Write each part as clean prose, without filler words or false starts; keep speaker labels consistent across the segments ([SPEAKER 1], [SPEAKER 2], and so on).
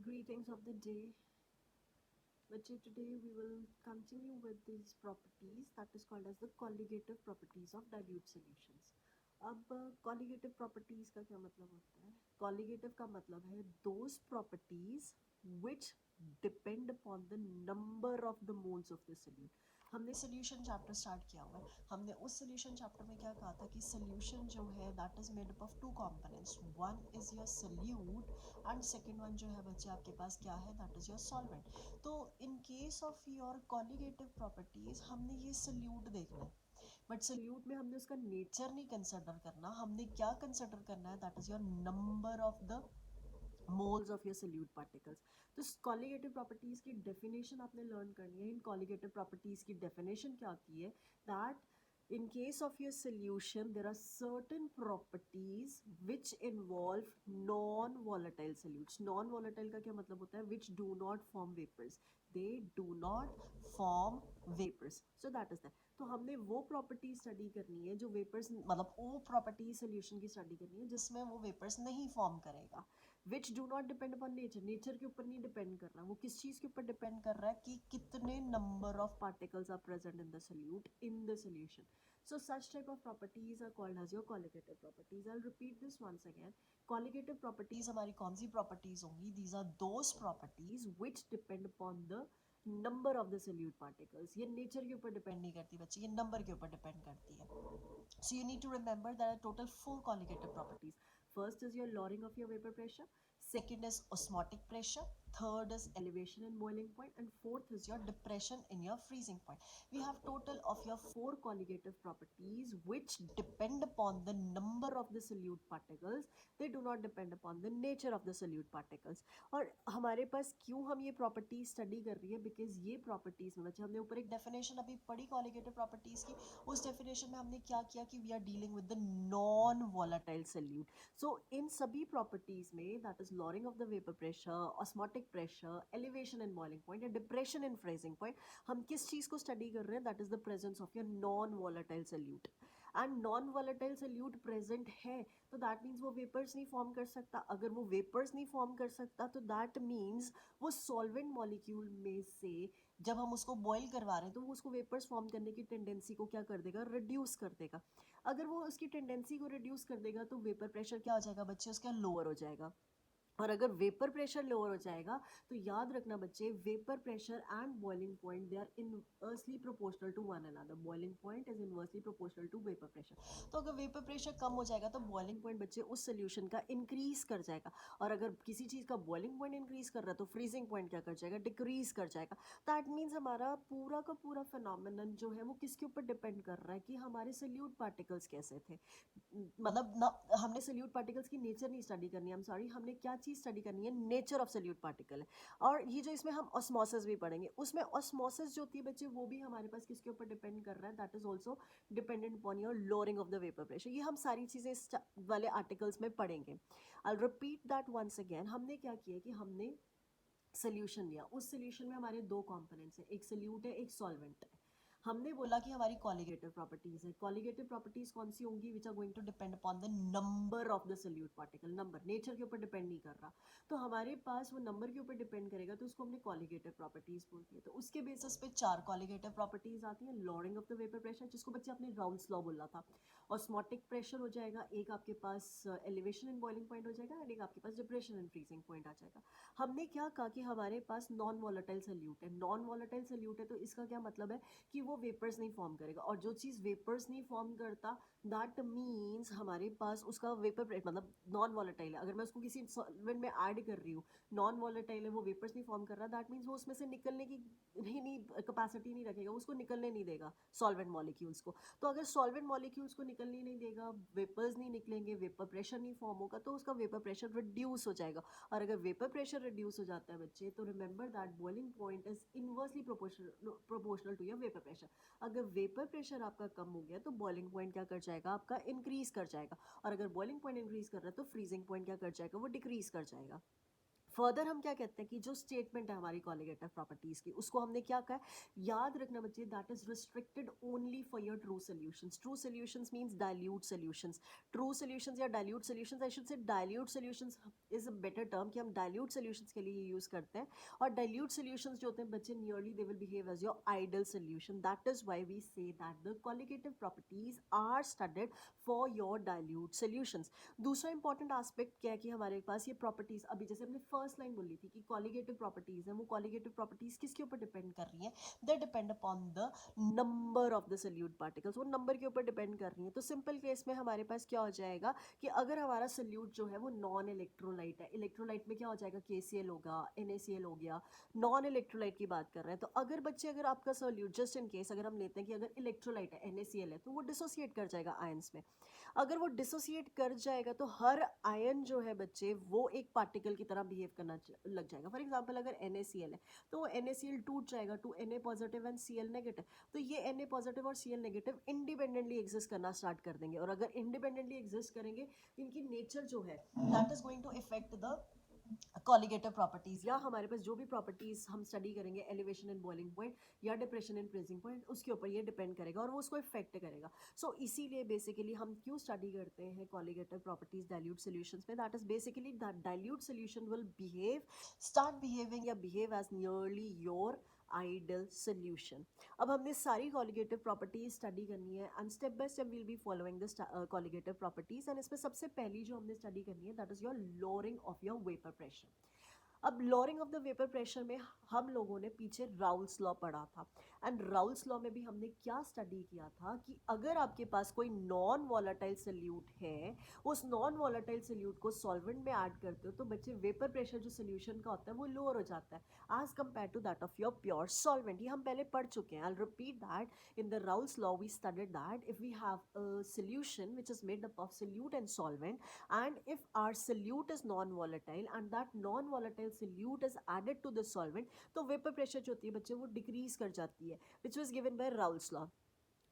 [SPEAKER 1] Greetings of the day. Bachche, today we will continue with these properties that is called as the colligative properties of dilute solutions. अब colligative properties का क्या मतलब होता है? Colligative का मतलब है those properties which depend upon the number of the moles of the solute. हमने सोल्यूशन चैप्टर स्टार्ट किया हुआ है. हमने उस सोल्यूशन चैप्टर में क्या कहा था कि सोल्यूशन जो है that is made up of two components. One is your solute and second one जो है बच्चे आपके पास क्या है दैट इज योर सॉल्वेंट. तो in case of your colligative properties हमने ये सोल्यूट देखना है, बट सोल्यूट में हमने उसका नेचर नहीं कंसिडर करना. हमने क्या कंसिडर करना है that is your number of the moles of your solute particles. तो कॉलिगेटिव प्रॉपर्टीज की डेफिनेशन आपने लर्न करनी है. इन कॉलिगेटिव प्रॉपर्टीज की डेफिनेशन क्या होती है that in case of your solution there are certain properties which involve non-volatile solutes. Non-volatile का क्या मतलब होता है? Which do not form vapors. They do not form vapors. So that is that. तो हमने वो प्रॉपर्टी स्टडी करनी है जो वेपर्स मतलब वो प्रॉपर्टी सोल्यूशन की स्टडी करनी है जिसमें वो वेपर्स नहीं फॉर्म करेगा. Which do not depend upon nature. Nature के ऊपर नहीं डिपेंड कर रहा. वो किस चीज़ के ऊपर डिपेंड कर रहा है कि कितने number of particles are present in the solute in the solution. So such type of properties are called as your colligative properties. I'll repeat this once again. Colligative properties हमारी कौन सी properties होंगी? These are those properties which depend upon the number of the solute particles. ये nature के ऊपर depend नहीं करती बच्चे, ये number के ऊपर depend करती है. So you need to remember there are total 4 colligative properties. First is your lowering of your vapor pressure. Second is osmotic pressure. Third is elevation in boiling point. And fourth is your depression in your freezing point. We have total of your 4 colligative properties which depend upon the number of the solute particles. They do not depend upon the nature of the solute particles. और हमारे पास क्यों हम ये properties study कर रही है? Because ये properties में बच्चे हमने ऊपर एक डेफिनेशन अभी पढ़ी कॉलिगेटिव प्रॉपर्टीज की. उस डेफिनेशन में हमने क्या किया कि we are dealing with the non volatile solute. So इन सभी प्रॉपर्टीज में that is lowering of the vapour pressure, osmotic pressure, elevation in boiling point या डिप्रेशन इन फ्रीजिंग पॉइंट, हम किस चीज़ को स्टडी कर रहे हैं? That is the presence of your non volatile solute. And non volatile solute present है तो दैट मीन्स वो वेपर्स नहीं फॉर्म कर सकता. अगर वो वेपर्स नहीं फॉर्म कर सकता तो दैट मीन्स वो सॉल्वेंट मॉलिक्यूल में से जब हम उसको बॉईल करवा रहे हैं तो वो उसको वेपर्स फॉर्म करने की टेंडेंसी को क्या कर देगा? रिड्यूस कर देगा. अगर वो उसकी टेंडेंसी को रिड्यूस कर देगा तो वेपर प्रेशर क्या हो जाएगा बच्चे? उसका लोअर हो जाएगा. और अगर वेपर प्रेशर लोअर हो जाएगा तो याद रखना बच्चे, vapour pressure and boiling point they are inversely proportional to one another. Boiling point is inversely proportional to vapour pressure. तो अगर वेपर प्रेशर कम हो जाएगा तो बॉइलिंग पॉइंट बच्चे उस सोल्यूशन का इंक्रीज कर जाएगा. और अगर किसी चीज़ का बॉइलिंग पॉइंट इंक्रीज कर रहा है तो फ्रीजिंग पॉइंट क्या कर जाएगा? डिक्रीज कर जाएगा. दैट मीन्स हमारा पूरा का पूरा फिनोमिनन जो है वो किसके ऊपर डिपेंड कर रहा है कि हमारे सोल्यूट पार्टिकल्स कैसे थे. मतलब ना, हमने सोल्यूट पार्टिकल्स की नेचर नहीं स्टडी करनी है. हम सॉरी, हमने क्या चीज़ स्टडी करनी है? नेचर ऑफ सोल्यूट पार्टिकल है. और ये जो इसमें हम ऑस्मोसिस भी पढ़ेंगे, उसमें ऑस्मोसिस जो होती है बच्चे वो भी हमारे पास किसके ऊपर डिपेंड कर रहा है? That is also dependent upon your lowering of the vapour pressure. ये हम सारी चीज़ें इस वाले आर्टिकल्स में पढ़ेंगे. I repeat that once again. हमने क्या किया कि हमने सोल्यूशन लिया. उस सोल्यूशन में हमारे दो कंपोनेंट्स हैं, एक सोल्यूट है, एक सॉल्वेंट है. हमने बोला कि हमारी कॉलिगेटिव प्रॉपर्टीज है. कॉलिगेटिव प्रॉपर्टीज कौन सी होंगी? Which are going to depend upon the number of the solute particle. Number nature के ऊपर डिपेंड नहीं कर रहा. तो हमारे पास वो नंबर के ऊपर डिपेंड करेगा तो उसको हमने कॉलिगेटिव प्रॉपर्टीज बोलती है. तो उसके बेसिस पे 4 कॉलिगेटिव प्रॉपर्टीज आती हैं. Lowering of the vapour pressure जिसको बच्चे आपने राउल्स लॉ बोला था. ऑस्मोटिक प्रेशर हो जाएगा, एक आपके पास एलिवेशन इन बॉइलिंग पॉइंट हो जाएगा एंड एक आपके पास डिप्रेशन इन फ्रीजिंग पॉइंट आ जाएगा. हमने क्या कहा कि हमारे पास नॉन वॉलेटाइल सोल्यूट है. नॉन वॉलेटाइल सोल्यूट है तो इसका क्या मतलब है कि वो वेपर्स नहीं फॉर्म करेगा. और जो चीज़ वेपर्स नहीं फॉर्म करता दैट मीन्स हमारे पास उसका वेपर मतलब नॉन वॉलेटाइल है. अगर मैं उसको किसी सॉल्वेंट में ऐड कर रही हूँ, नॉन वॉलेटाइल है, वो वेपर्स नहीं फॉर्म कर रहा, दैट मीन्स वो उसमें से निकलने की नहीं कैपेसिटी नहीं रखेगा, उसको निकलने नहीं देगा सॉल्वेंट मॉलिक्यूल्स को. तो अगर सॉल्वेंट मॉलिक्यूल्स को निकलने नहीं देगा, वेपर्स नहीं निकलेंगे, वेपर प्रेशर नहीं फॉर्म होगा तो उसका वेपर प्रेशर रिड्यूस हो जाएगा. और अगर वेपर प्रेशर रिड्यूस हो जाता है बच्चे तो remember that boiling point is inversely proportional to your vapour pressure. अगर वेपर प्रेशर आपका कम हो गया तो बॉइलिंग पॉइंट क्या कर जाएगा? आपका इंक्रीज कर जाएगा. और अगर बॉइलिंग पॉइंट इंक्रीज कर रहा है तो फ्रीजिंग पॉइंट क्या कर जाएगा? वो डिक्रीज कर जाएगा. फर्दर हम क्या कहते हैं कि जो स्टेटमेंट है हमारी कॉलिगेटिव प्रॉपर्टीज की, उसको हमने क्या कहा है, याद रखना बच्चे, that is restricted only for your true solutions. True solutions means dilute solutions. True solutions या dilute solutions, I should say dilute solutions is a better term, कि हम डाइल्यूट सॉल्यूशंस के लिए यूज करते हैं। और डाइल्यूट सॉल्यूशंस जो होते हैं बच्चे, nearly they will behave as your ideal solution. That is why we say that the colligative properties are studied for your dilute solutions. दूसरा इंपॉर्टेंट एस्पेक्ट क्या है कि हमारे पास ये प्रॉपर्टीज, अभी जैसे हमने फर्स्ट लाइन बोली थी कि कॉलिगेटिव प्रॉपर्टीज है, वो कॉलिगेटिव प्रॉपर्टीज किसके ऊपर डिपेंड कर रही है, they depend upon the number of the solute particles, वो नंबर के ऊपर डिपेंड कर रही है। तो सिंपल केस में हमारे पास क्या हो जाएगा कि अगर हमारा सोल्यूट जो है वो नॉन इलेक्ट्रोलाइट है, इलेक्ट्रोलाइट में क्या हो जाएगा, KCl होगा, NaCl हो गया, नॉन इलेक्ट्रोलाइट की बात कर रहे हैं। तो अगर बच्चे, अगर आपका सोल्यूट जस्ट इन केस अगर हम लेते हैं कि अगर इलेक्ट्रोलाइट है, NaCl है, तो वो डिसोसिएट कर जाएगा आयंस में। अगर वो डिसोसिएट कर जाएगा तो हर आयन जो है बच्चे वो एक पार्टिकल की तरह बिहेव करना लग जाएगा। फॉर एग्जांपल अगर NaCl है तो वो NaCl टूट जाएगा to Na positive and Cl negative. तो ये Na पॉजिटिव और Cl नेगेटिव इंडिपेंडेंटली एग्जिस्ट करना स्टार्ट कर देंगे, और अगर इंडिपेंडेंटली एग्जिस्ट करेंगे, इनकी नेचर जो है that is going to effect the colligative properties, या हमारे पास जो भी प्रॉपर्टीज हम स्टडी करेंगे, एलिवेशन इन बॉइलिंग पॉइंट या डिप्रेशन इन फ्रीजिंग पॉइंट, उसके ऊपर ये डिपेंड करेगा और वो उसको इफेक्ट करेगा। सो इसीलिए बेसिकली हम क्यों स्टडी करते हैं कॉलिगेटिव प्रॉपर्टीज डाइल्यूट सॉल्यूशंस में, that is basically that dilute solution will behave, start behaving या behave as nearly your ideal solution. अब हमने सारी कॉलिगेटिव प्रॉपर्टीज स्टडी करनी है and step by step will be following the colligative properties. And इसमें सबसे पहली जो हमने स्टडी करनी है that is your lowering of your vapour pressure. अब lowering of the vapour pressure में हम लोगों ने पीछे राउल्स लॉ पढ़ा था, एंड राउल्स लॉ में भी हमने क्या स्टडी किया था कि अगर आपके पास कोई नॉन वॉलेटाइल सोल्यूट है, उस नॉन वॉलेटाइल सोल्यूट को सॉल्वेंट में ऐड करते हो तो बच्चे वेपर प्रेशर जो सोल्यूशन का होता है वो लोअर हो जाता है as compare to that of your pure solvent. ये हम पहले पढ़ चुके हैं। I repeat that in the Raoult's law we studied that if we have a solution which is made up of solute and solvent, and if our solute is non-volatile and that non-volatile solute is added to the solvent, तो vapor pressure जो होती है बच्चे वो decrease कर जाती है, which was given by Raoult's law।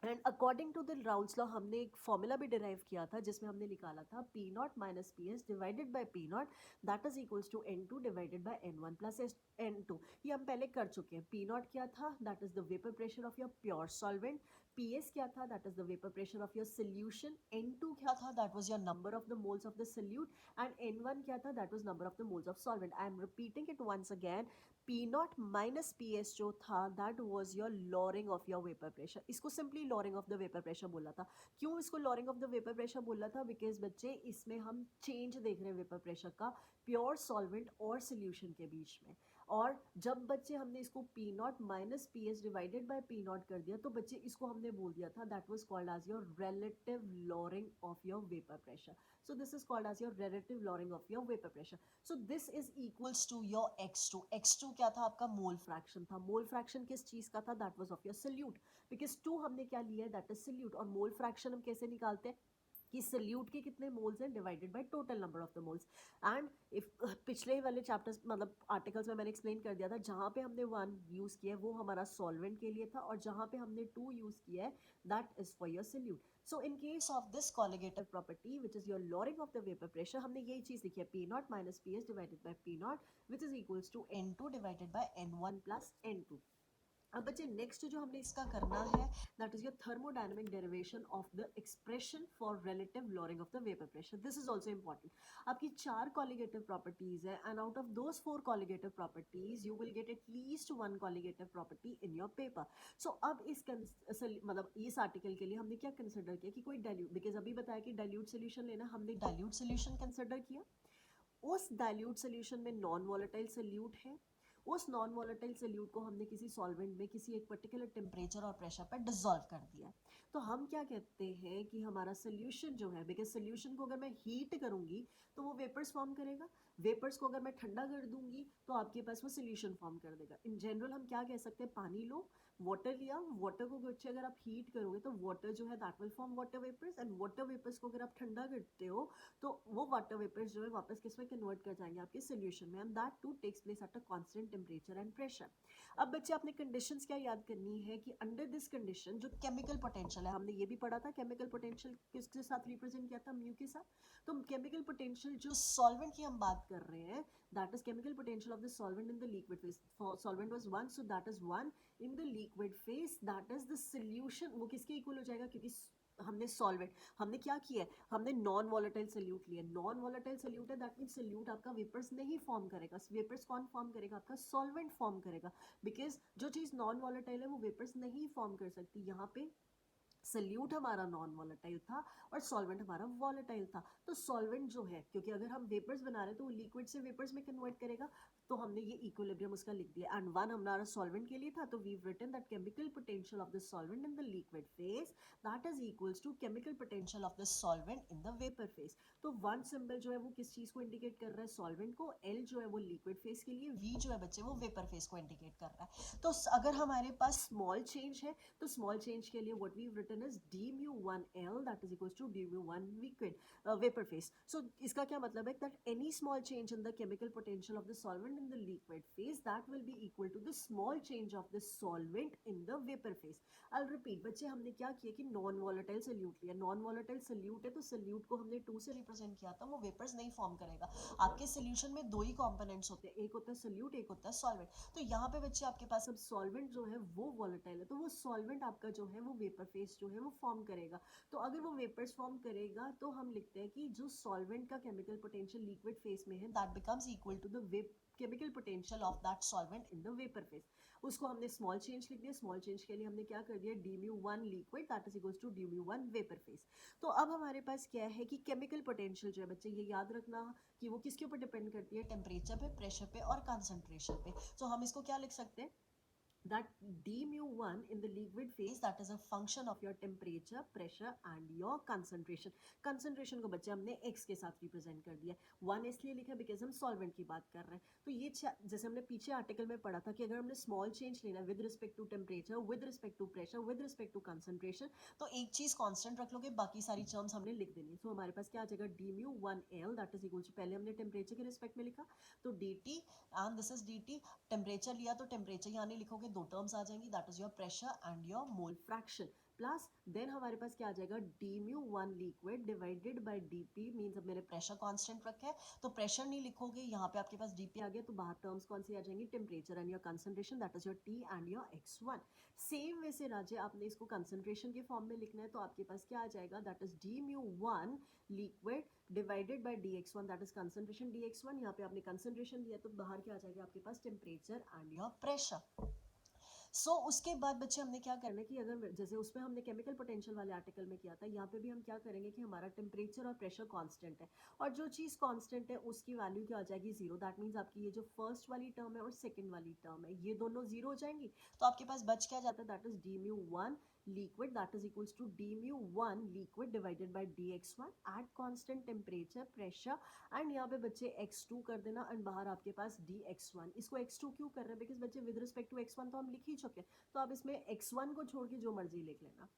[SPEAKER 1] And according to the Raoult's law हमने एक फॉर्मूला भी डिराइव किया था जिसमें हमने निकाला था P not minus P S divided by P not, that is equals to N2 divided by N1 plus N2। ये हम पहले कर चुके हैं। P नॉट क्या था, that is the vapour pressure of your pure solvent. PS क्या था, that is the vapour pressure of your solution. N2 क्या था, that was your number of the moles of the solute. And N1 क्या था, that was number of the moles of solvent. I am repeating it once again, P not minus P S जो था that was your lowering of your vapour pressure. इसको simply lowering of the vapour pressure बोला था। क्यों इसको lowering of the vapour pressure बोला था, because बच्चे इसमें हम चेंज देख रहे हैं वेपर प्रेशर का प्योर सॉल्वेंट और सोल्यूशन के बीच में। और जब बच्चे हमने इसको P not minus P S divided by P not कर दिया तो बच्चे इसको हमने बोल दिया था that was called as your relative lowering of your vapour pressure. So this is called as your relative lowering of your vapor pressure. So this is equals to your x2. x2 क्या था आपका, mole fraction था। Mole fraction किस चीज का था, that was of your solute, because 2 हमने क्या लिया है, that is solute। और मोल फ्रैक्शन हम कैसे निकालते हैं कि सोल्यूट के कितने मोल्स हैं divided by total number of the moles. And if पिछले वाले चैप्टर्स मतलब आर्टिकल्स में मैंने एक्सप्लेन कर दिया था, जहाँ पे हमने 1 यूज़ किया है वो हमारा सॉल्वेंट के लिए था, और जहाँ पे हमने 2 यूज़ किया है that is for your solute. So in case of this colligative property which is your lowering of the vapour pressure, हमने यही चीज़ लिखी है P not minus P S divided by P not which is equals to N2 divided by N1 plus N2। अब बच्चे next जो हमने इसका करना है that is your thermodynamic derivation of the expression for relative lowering of the vapour pressure. This is also important. आपकी 4 colligative properties है and out of those 4 colligative properties you will get at least 1 colligative property in your paper. So अब इस मतलब इस article के लिए हमने क्या कंसिडर किया कि कोई डाइल्यूट, बिकॉज अभी बताया कि डाइल्यूट सोल्यूशन लेना, हमने डाइल्यूट सोल्यूशन कंसिडर किया। उस डाइल्यूट सोल्यूशन में नॉन वॉलेटाइल सोल्यूट है, उस नॉन वॉलेटाइल सोल्यूट को हमने किसी सॉल्वेंट में किसी एक पर्टिकुलर टेम्परेचर और प्रेशर पर डिसॉल्व कर दिया। तो हम क्या कहते हैं कि हमारा सोल्यूशन जो है, बिकॉज सोल्यूशन को अगर मैं हीट करूंगी तो वो वेपर्स फॉर्म करेगा, वेपर्स को अगर मैं ठंडा कर दूंगी तो आपके पास वो सोल्यूशन फॉर्म कर देगा। इन जनरल हम क्या कह सकते हैं, पानी लो, वाटर लिया, वाटर को बच्चे अगर आप हीट करोगे तो वाटर जो है that will form water vapours, and water vapours को अगर आप ठंडा करते हो तो वो वाटर वेपर्स जो है वापस किस में कन्वर्ट कर जाएंगे, आपके सोल्यूशन में, and that to takes place at a constant temperature and pressure. अब बच्चे आपने कंडीशंस क्या याद करनी है कि अंडर दिस कंडीशन जो केमिकल पोटेंशियल है, हमने ये भी पढ़ा था केमिकल पोटेंशियल किसके साथ रिप्रेजेंट किया था, म्यू के साथ। तो केमिकल पोटेंशियल जो सॉल्वेंट की हम बात कर रहे हैं, that is chemical potential of the solvent in the liquid phase. Solvent was 1, so that is 1 in the liquid phase, that is the solution. वो किसके इक्वल हो जाएगा, क्योंकि हमने सॉल्वेंट, हमने क्या किया है, हमने नॉन वॉलेटाइल सोल्यूट लिया. नॉन वॉलेटाइल सोल्यूट है, दैट मीन सोल्यूट आपका वेपर्स नहीं फॉर्म करेगा. वेपर्स कौन फॉर्म करेगा, आपका सॉल्वेंट फॉर्म करेगा, बिकॉज जो चीज़ नॉन वॉलेटाइल है वो वेपर्स नहीं फॉर्म कर सकती. यहाँ पे सल्यूट हमारा नॉन वॉलेटाइल था और सॉल्वेंट हमारा वॉलेटाइल था. तो सॉल्वेंट जो है, क्योंकि अगर हम वेपर्स बना रहे हैं तो वो लिक्विड से वेपर्स में कन्वर्ट करेगा, तो हमने ये इक्विलिब्रियम उसका लिख दिया. एंड 1 हमारा सॉल्वेंट के लिए था, तो we written that chemical potential of the solvent in the liquid phase that is equals to chemical potential of the solvent in the vapour phase. तो 1 सिंबल जो है वो किस चीज को इंडिकेट कर रहा है, सॉल्वेंट को. L जो है वो लिक्विड फेज के लिए, V जो है बच्चे वो वेपर फेज को इंडिकेट कर रहा है. तो अगर हमारे पास स्मॉल चेंज है, तो स्मॉल चेंज के लिए what we written is d mu1L that is equals to d mu1 liquid vapour phase. So इसका क्या मतलब है, that any small change in the chemical potential of the solvent in the liquid phase that will be equal to the small change of the solvent in the vapour phase. I repeat बच्चे, हमने क्या किया कि non volatile solute लिया. Non volatile solute है, तो solute को हमने 2 से रिप्रेजेंट किया था, वो वेपर्स नहीं फॉर्म करेगा. आपके सोल्यूशन में 2 ही कंपोनेंट्स होते हैं, एक होता है सोल्यूट, एक होता है सॉल्वेंट. तो यहाँ पे बच्चे आपके पास अब सॉल्वेंट जो है वो वॉलेटाइल है, तो वो सॉल्वेंट आपका जो है वो वेपर फेज जो है वो फॉर्म करेगा. तो अगर वो वेपर्स फॉर्म करेगा तो हम लिखते हैं कि जो सॉल्वेंट का केमिकल पोटेंशियल लिक्विड फेज में है that becomes equal to the chemical potential of that solvent in the vapour phase. उसको हमने स्मॉल चेंज लिख दिया. स्मॉल चेंज के लिए हमने क्या कर दिया, d mu1 liquid that is equals to d mu1 vapour phase. तो अब हमारे पास क्या है कि केमिकल पोटेंशियल जो है बच्चे, ये याद रखना कि वो किसके ऊपर डिपेंड करती है, टेम्परेचर पे, प्रेशर पे और कंसंट्रेशन पे. तो हम इसको क्या लिख सकते हैं, that d mu1 in the liquid phase that is a function of your temperature, pressure and your concentration. concentration को बच्चे हमने x के साथ रिप्रेजेंट कर दिया. 1 इसलिए लिखा बिकॉज हम सॉल्वेंट की बात कर रहे हैं. तो ये जैसे हमने पीछे आर्टिकल में पढ़ा था कि अगर हमने स्मॉल चेंज लेना with respect to temperature, with respect to pressure, with respect to concentration, तो एक चीज कांस्टेंट रख लोगे, बाकी सारी टर्म्स हमने लिख देनी. तो हमारे पास क्या आ जाएगा, d mu1L that is equal to, पहले हमने टेम्परेचर के रिस्पेक्ट में लिखा तो dt and this is dt. Temperature लिया तो टेम्परेचर यहाँ नहीं लिखोगे, 2 टर्म्स आ जाएंगी, that is your pressure and your mole fraction. Plus then हमारे पास क्या आ जाएगा, d mu1 liquid divided by dp, means अब मैंने प्रेशर कांस्टेंट रखा है तो प्रेशर नहीं लिखोगे, यहाँ पे आपके पास dp आ गया, तो बाहर टर्म्स कौन सी आ जाएंगी, temperature and your concentration that is your t and your x1. Same way से राजे आपने इसको कंसंट्रेशन के फॉर्म में लिखना है, तो आपके पास क्या आ जाएगा, that is d mu1 liquid divided by dx1 that is concentration dx1. यहाँ पे आपने कंसंट्रेशन दिया तो बाहर क्या आ जाएगा आपके पास, टेम्परेचर एंड योर प्रेशर. उसके बाद बच्चे हमने क्या करना है कि अगर जैसे उसमें हमने केमिकल पोटेंशियल वाले आर्टिकल में किया था, यहाँ पे भी हम क्या करेंगे कि हमारा टेम्परेचर और प्रेशर कांस्टेंट है, और जो चीज़ कांस्टेंट है उसकी वैल्यू क्या हो जाएगी, 0. दैट मीन्स आपकी ये जो फर्स्ट वाली टर्म है और सेकंड वाली टर्म है ये दोनों 0 हो जाएंगी. तो आपके पास बच क्या जाता है, that is d mu1 liquid that is equals to d mu1 liquid divided by dx1 at constant temperature, pressure and यहाँ पे बच्चे x2 कर देना एंड बाहर आपके पास dx1. इसको x2 क्यों कर रहे हैं, बिकॉज बच्चे विद रिस्पेक्ट टू x1 तो हम लिख ही चुके हैं, तो आप इसमें x1 को छोड़ के जो मर्जी लिख लेना.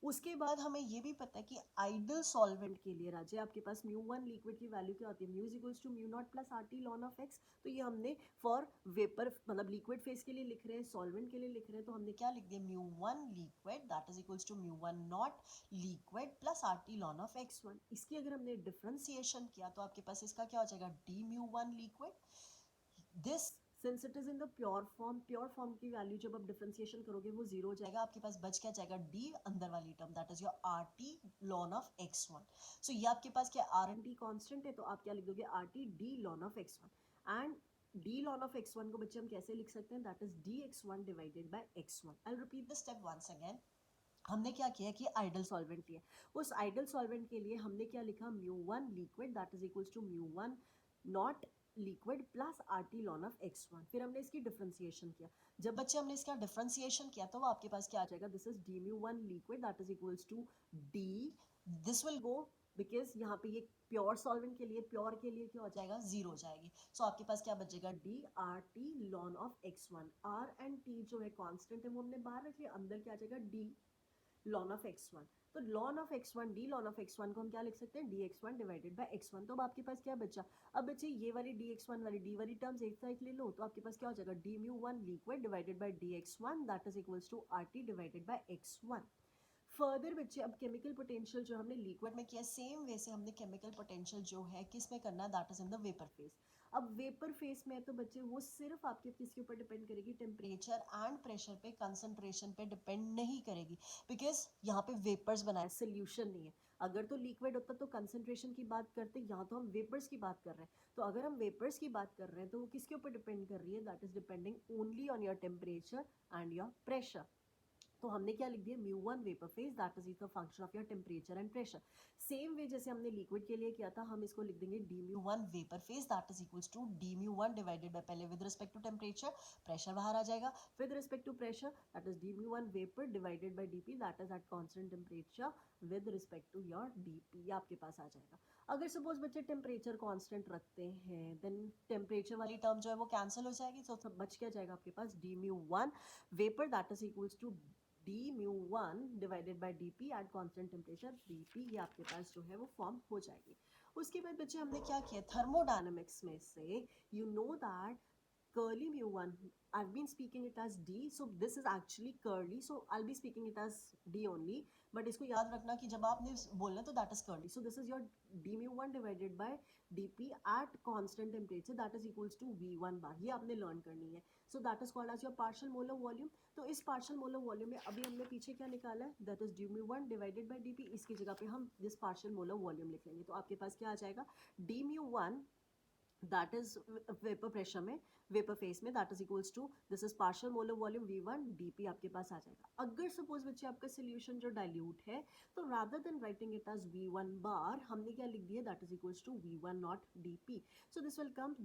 [SPEAKER 1] उसके बाद हमें ये भी पता है कि आइडल सॉल्वेंट के लिए राजे आपके पास mu1 लिक्विड की वैल्यू क्या होती है, mu is equals to mu not plus R T ln of x. तो ये हमने फॉर वेपर मतलब लिक्विड फेज के लिए लिख रहे हैं, सॉल्वेंट के लिए लिख रहे हैं, तो हमने क्या लिख दिया, mu1 liquid that is equals to mu1 not liquid plus R T ln of x1. इसकी अगर हमने डिफरेंशिएशन किया तो आपके पास इसका क्या हो जाएगा, d mu1 liquid this since it is in the pure form की वैल्यू जब आप डिफरेंशिएशन करोगे वो 0 हो जाएगा. आपके पास बच क्या जाएगा, d अंदर वाली term that is your are T ln of x1. सो ये आपके पास क्या आर एंड टी कॉन्स्टेंट है, तो आप क्या लिख दोगे, R T D ln of x1. And d ln of x1 को बच्चे हम कैसे लिख सकते हैं, that is dx1 divided by x1. I will repeat the step once again. हमने क्या किया कि आइडल सॉल्वेंट लिया, उस आइडल सॉल्वेंट के लिए हमने क्या लिखा, mu1 liquid that is equals to mu1 not liquid plus R T ln of x1. फिर हमने इसकी डिफरेंशिएशन किया. जब बच्चे हमने इसका डिफरेंशिएशन किया तो वो आपके पास क्या आ जाएगा, this is d mu1 liquid that is equals to d, this will go because यहाँ पे ये प्योर सॉल्वेंट के लिए, प्योर के लिए क्या हो जाएगा, 0 हो जाएगी. सो आपके पास क्या बचेगा, D R T ln of x1. R and T जो है कांस्टेंट है वो हमने बाहर रख लिया, अंदर क्या आ जाएगा, डी लॉन ऑफ x1. तो lawn of x1 D ln of x1 को हम क्या लिख सकते हैं, dx1 डिवाइडेड बाय x1. तो अब आपके पास क्या बचा, अब बच्चे ये वाली dx1 वाली डी वाली टर्म्स एक साइड ले लो, तो आपके पास क्या हो जाएगा, d mu1 liquid divided by dx1 that is equals to rt divided by x1. Further बच्चे अब केमिकल पोटेंशियल जो हमने लिक्विड में किया, सेम वे से हमने केमिकल पोटेंशियल जो है किस में करना है, that is in the vapour phase. अब वेपर फेस में है तो बच्चे वो सिर्फ आपके किसके ऊपर डिपेंड करेगी, टेम्परेचर एंड प्रेशर पे, कंसंट्रेशन पे डिपेंड नहीं करेगी, बिकॉज यहाँ पे वेपर्स बनाए, सोल्यूशन नहीं है। अगर तो लिक्विड होता तो कंसंट्रेशन की बात करते, यहाँ तो हम वेपर्स की बात कर रहे हैं। तो अगर हम वेपर्स की बात कर रहे हैं तो वो किसके ऊपर डिपेंड कर रही है, that is depending only on your temperature and your pressure. तो हमने क्या लिख दिया, μ1 vapour phase that is the function of your temperature and pressure. Same way जैसे हमने लिक्विड के लिए किया था, हम इसको लिख देंगे dμ1 vapour phase that is equals to dμ1 divided by, पहले with respect to temperature, pressure बाहर आ जाएगा, with respect to pressure that is dμ1 vapour divided by dp that is at constant temperature with respect to your dp, ये आपके पास आ जाएगा। अगर suppose बच्चे temperature constant रखते हैं देन टेम्परेचर वाली टर्म जो है वो कैंसिल हो जाएगी, तो सब बच क्या जाएगा आपके पास, dμ1 vapour that is equals to dμ1 divided by dp at constant temperature dp, ये आपके पास जो है वो फॉर्म हो जाएगी। उसके बाद बच्चे हमने क्या किया, थर्मोडायनेमिक्स में से you know that curly mu1, I've been speaking it as d, so this is actually curly, so I'll be speaking it as d only, but इसको याद रखना कि जब आपने बोलना तो that is curly, so this is your d mu1 divided by dp at constant temperature that is equals to v1 bar, ये आपने लर्न करनी है। so that is called as your partial molar volume। तो इस partial molar volume में अभी हमने पीछे क्या निकाला है, that is d mu1 divided by dp, इसकी जगह पे हम this partial molar volume लिख लेंगे, तो आपके पास क्या आ जाएगा, d mu1 that is vapour pressure में, वेपर फेस में, that is equals to this is partial molar volume v1 dp आपके पास आ जाएगा। अगर सपोज बच्चे आपका सोल्यूशन जो डाइल्यूट है तो rather than writing it as v1 bar हमने क्या लिख दिया, that is equals to v1 not dp, so this will come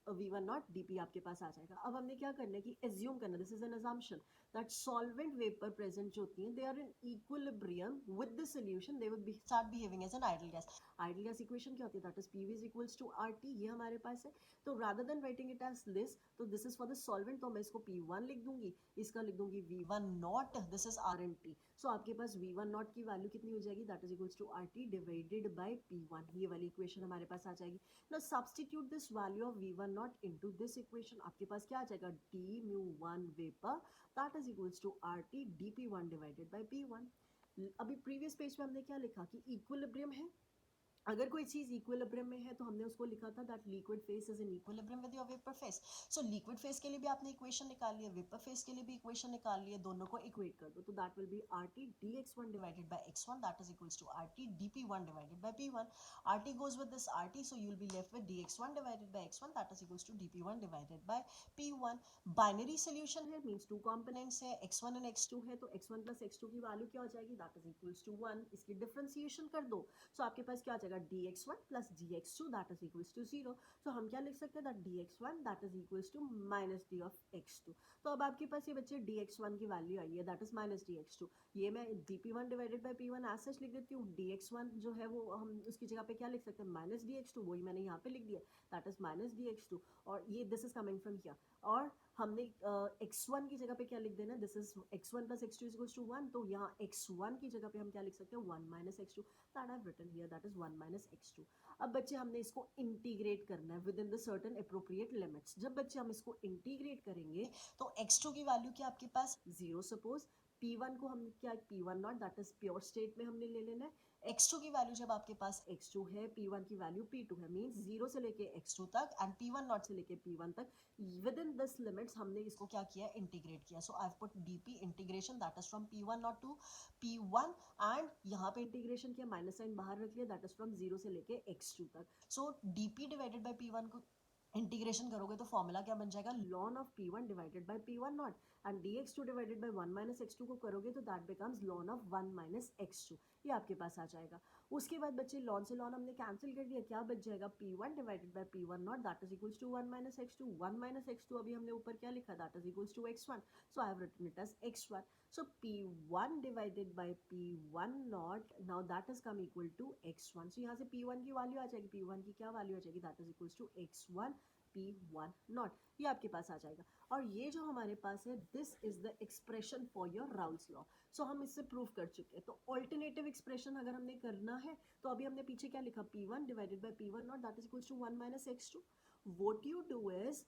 [SPEAKER 1] v1 not dp आपके पास आ जाएगा। अब हमने क्या करना है कि एज्यूम करना, this is an assumption that solvent vapour present जो होती हैं they are in equilibrium with the solution, they will start behaving as an ideal gas. Ideal gas equation क्या होती है, that is pv is equals to RT, ये हमारे पास है। तो rather than writing it as this, तो this is for the solvent, तो मैं इसको P1 लिख दूंगी, इसका लिख दूंगी V1 not, this is RNT। So आपके पास V1 नॉट की वैल्यू कितनी हो जाएगी, that is equals to RT divided by P1, ये वाली इक्वेशन हमारे पास आ जाएगी। Now substitute this value of V1 not into this equation, आपके पास क्या आ जाएगा, dμ1 vapour that is equals to RT dP1 divided by P1। अभी प्रीवियस पेज पे हमने क्या लिखा कि इक्विलिब्रियम है, अगर कोई चीज इक्विलिब्रियम में है तो हमने उसको लिखा था that liquid phase is in equilibrium with your vapour face. So liquid phase के लिए भी आपने इक्वेशन निकाल लिया, वेपर फेस के लिए भी इक्वेशन निकाल लिया, दोनों को इक्वेट कर दो, तो that will be RT dx1 divided by x1 that is equals to RT dp1 divided by p1। RT goes with this RT, so you will be left with dx1 divided by x1 that is equals to dp1 divided by p1। Binary solution है, means two components है, x1 and x2 है, तो x1 plus x2 की value क्या हो जाएगी, that is equals to 1, इसकी differentiation कर दो, सो आपके पास क्या आ जाएगा, dx1 plus dx2 that is equals to 0। So हम क्या लिख सकते हैं, that dx1 that is equals to minus d of x2। तो अब आपके पास ये बच्चे dx1 की वैल्यू आई है, दैट इज माइनस dx2, ये मैं dp1 divided by p1 as such लिख देती हूँ। dx1 जो है वो हम उसकी जगह पे क्या लिख सकते हैं, माइनस dx2, वही मैंने यहाँ पे लिख दिया, दैट इज माइनस dx2, और ये this is coming from here, और हमने x1 की जगह पे क्या लिख देना, this is x1 plus x2 is equals to 1, तो यहाँ x1 की जगह पे हम क्या लिख सकते हैं, 1 minus x2 that I have written here, that is 1 minus x2। अब बच्चे हमने इसको इंटीग्रेट करना है within the certain appropriate limits. जब बच्चे हम इसको इंटीग्रेट करेंगे तो x2 की वैल्यू क्या आपके पास 0, सपोज p1 को हम क्या, p1 not that is pure state में हमने ले लेना है, x2 की वैल्यू जब आपके पास x2 है, p1 की वैल्यू p2 है, मींस 0 से लेके x2 तक एंड p1 नॉट से लेके p1 तक, विद इन दिस लिमिट्स हमने इसको क्या किया, इंटीग्रेट किया। So I have put dp integration that is from p1 naught to p1, and यहाँ पे इंटीग्रेशन किया, माइनस साइन बाहर रख लिया, दैट इज फ्रॉम 0 से लेके x2 तक। सो dp डिवाइडेड बाय p1 को इंटीग्रेशन करोगे तो फॉर्मूला क्या बन जाएगा, ln of p1 divided by p1 not, and dx2 divided by 1 minus x2 को करोगे तो that becomes ln of 1 minus x2, ये आपके पास आ जाएगा। उसके बाद बच्चे ln से ln हमने कैंसिल कर दिया, क्या बच जाएगा, p1 divided by p1 not that is equals to 1 minus x2, 1 minus x2 अभी हमने ऊपर क्या लिखा, that is equals to x1, so I have written it as x1। so p1 divided by p1 not, now that is come equal to x1, so यहाँ से p1 की value आ जाएगी, p1 की क्या वैल्यू आ जाएगी, that is equals to x1 p1 not, ये आपके पास आ जाएगा। और ये जो हमारे पास है, this is the expression for your Raoult's law. So हम इससे प्रूव कर चुके हैं। तो ऑल्टरनेटिव एक्सप्रेशन अगर हमने करना है तो अभी हमने पीछे क्या लिखा, p1 divided by p1 not that is equals to 1 minus x2। What you do is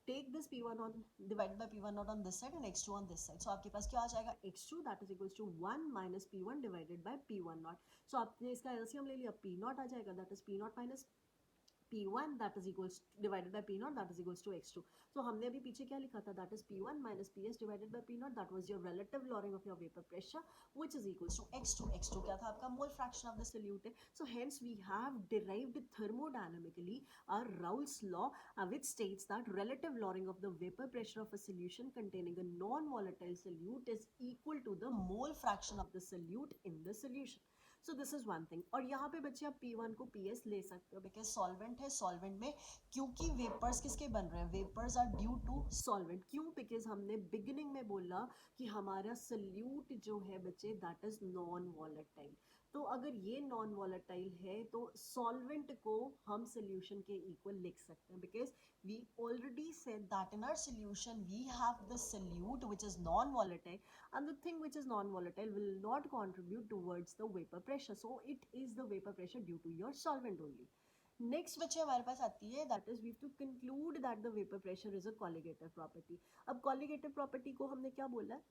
[SPEAKER 1] take this p1 on divided by p1 not on this side and x2 on this side, so आपके पास क्या आ जाएगा, x2 that is equals to 1 minus p1 divided by p1 not, so आपने इसका LCM ले लिया, p not आ जाएगा, that is p not minus P1 that is equals divided by P naught that is equals to x2. So हमने अभी पीछे क्या लिखा था, that is P1 minus PS divided by P naught, that was your relative lowering of your vapor pressure, which is equals to x2. x2 क्या था आपका, mole fraction of the solute है. So hence we have derived thermodynamically our Raoult's law, which states that relative lowering of the vapor pressure of a solution containing a non-volatile solute is equal to the mole fraction of the solute in the solution. So this is one thing. और यहाँ पे बच्चे आप P1 को PS ले सकते हो because solvent है, सॉल्वेंट में क्योंकि वेपर्स किसके बन रहे हैं, vapours are due to solvent. क्यों, बिकॉज हमने बिगिनिंग में बोला कि हमारा सल्यूट जो है बच्चे दैट इज नॉन वॉलेटाइल. तो अगर ये नॉन वॉलेटाइल है तो सॉल्वेंट को हम सोल्यूशन के इक्वल लिख सकते हैं because we already said that in our solution we have the solute which is non-volatile, and the thing which is non-volatile will not contribute towards the vapor pressure, so it is the vapor pressure due to your solvent only. Next बच्चे हमारे पास आती है that is we to conclude that the vapour pressure is a colligative property. अब colligative property को हमने क्या बोला है,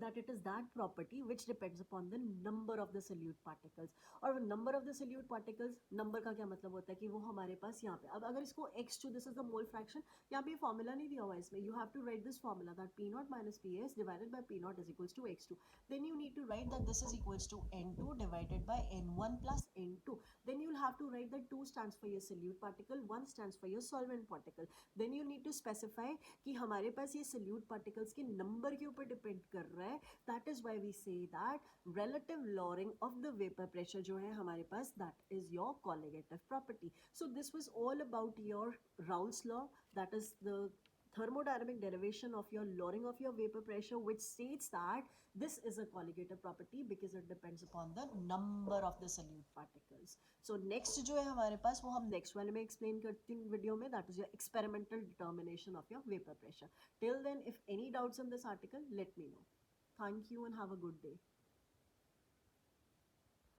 [SPEAKER 1] that it is that property which depends upon the number of the solute particles. और number of the solute particles, number का क्या मतलब होता है कि वो हमारे पास यहाँ पे, अब अगर इसको x2 this is the mole fraction, यहाँ पे फॉर्मूला नहीं दिया हुआ है इसमें, you have to write this formula that P naught minus PS divided by P naught is equals to x2. Then you need to write that this is equals to N2 divided by N1 plus N2. Then you'll have to write that 2 stands for your solute particle, 1 stands for your solvent particle. Then you need to specify कि हमारे पास ये solute particles के number के ऊपर depend कर रहा है. That is why we say that relative lowering of the vapor pressure जो है हमारे पास that is your colligative property. So this was all about your Raoult's law, that is the thermodynamic derivation of your lowering of your vapor pressure, which states that this is a colligative property because it depends upon the number of the solute particles. So next जो है हमारे पास वो हम next वाले में explain करते हैं video में, that is your experimental determination of your vapor pressure. Till then, if any doubts on this article, let me know. Thank you and have a good day.